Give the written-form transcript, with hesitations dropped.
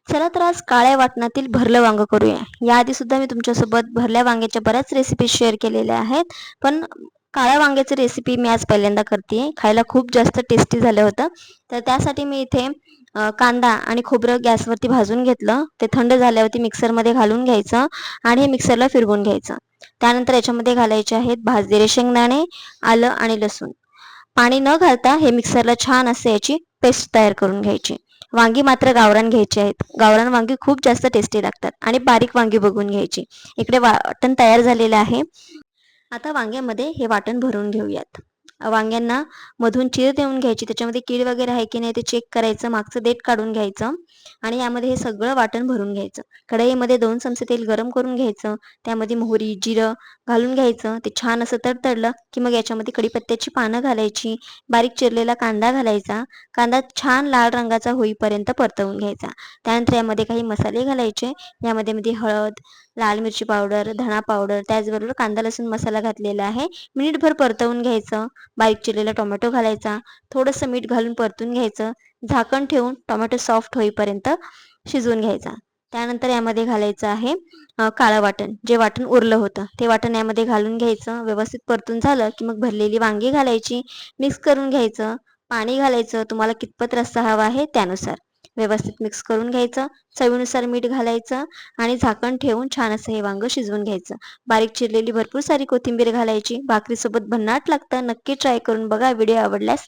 चला तर आज काळ्या वाटणातील भरलं वांग करूया. याआधी सुद्धा मी तुमच्यासोबत भरल्या वांग्याच्या बऱ्याच रेसिपी शेअर केलेल्या आहेत. पण काळ्या वांग्याची रेसिपी मी आज पहिल्यांदा करते. खायला खूप जास्त टेस्टी झालं होतं. तर त्यासाठी मी इथे कांदा आणि खोबरं गॅसवरती भाजून घेतलं. ते थंड झाल्यावरती मिक्सरमध्ये घालून घ्यायचं आणि हे मिक्सरला फिरवून घ्यायचं. त्यानंतर याच्यामध्ये घालायचे आहेत भाजलेले शेंगदाणे, आलं आणि लसूण. पाणी न घालता हे मिक्सरला छान असे याची पेस्ट तयार करून घ्यायची. वांगी मात्र गावरान घ्यायची आहेत. गावरान वांगी खूप जास्त टेस्टी लागतात आणि बारीक वांगी बघून घ्यायची. इकडे वाटण तयार झालेलं आहे. आता वांग्यामध्ये हे वाटण भरून घेऊयात. वांग्यांना मधून चीर देऊन घ्यायची. त्याच्यामध्ये कीड वगैरे आहे की नाही ते चेक करायचं. मागचं देठ काढून घ्यायचं आणि यामध्ये हे सगळं वाटण भरून घ्यायचं. कढईमध्ये 2 चमचे तेल गरम करून घ्यायचं. त्यामध्ये मोहरी, जिरं घालून घ्यायचं. ते छान असं तडतडलं की मग याच्यामध्ये कढीपत्त्याची पानं घालायची. बारीक चिरलेला कांदा घालायचा. कांदा छान लाल रंगाचा होईपर्यंत परतवून घ्यायचा. त्यानंतर यामध्ये काही मसाले घालायचे. यामध्ये हळद, लाल मिरची पावडर, धणा पावडर, त्याचबरोबर कांदा लसूण मसाला घातलेला आहे. मिनिटभर परतवून घ्यायचं. बारीक चिरलेला टोमॅटो घालायचा. थोडंसं मीठ घालून परतून घ्यायचं. झाकण ठेवून टोमॅटो सॉफ्ट होईपर्यंत शिजवून घ्यायचा. त्यानंतर यामध्ये घालायचं आहे काळं वाटण. जे वाटण उरलं होतं ते वाटण यामध्ये घालून घ्यायचं. व्यवस्थित परतून झालं की मग भरलेली वांगी घालायची. मिक्स करून घ्यायचं. पाणी घालायचं. तुम्हाला कितपत रस्सा हवा आहे त्यानुसार. व्यवस्थित मिक्स करून घ्यायचं. चवीनुसार मीठ घालायचं आणि झाकण ठेवून छान असं हे वांगं शिजवून घ्यायचं. बारीक चिरलेली भरपूर सारी कोथिंबीर घालायची. भाकरीसोबत भन्नाट लागतं. नक्की ट्राय करून बघा. व्हिडिओ आवडल्यास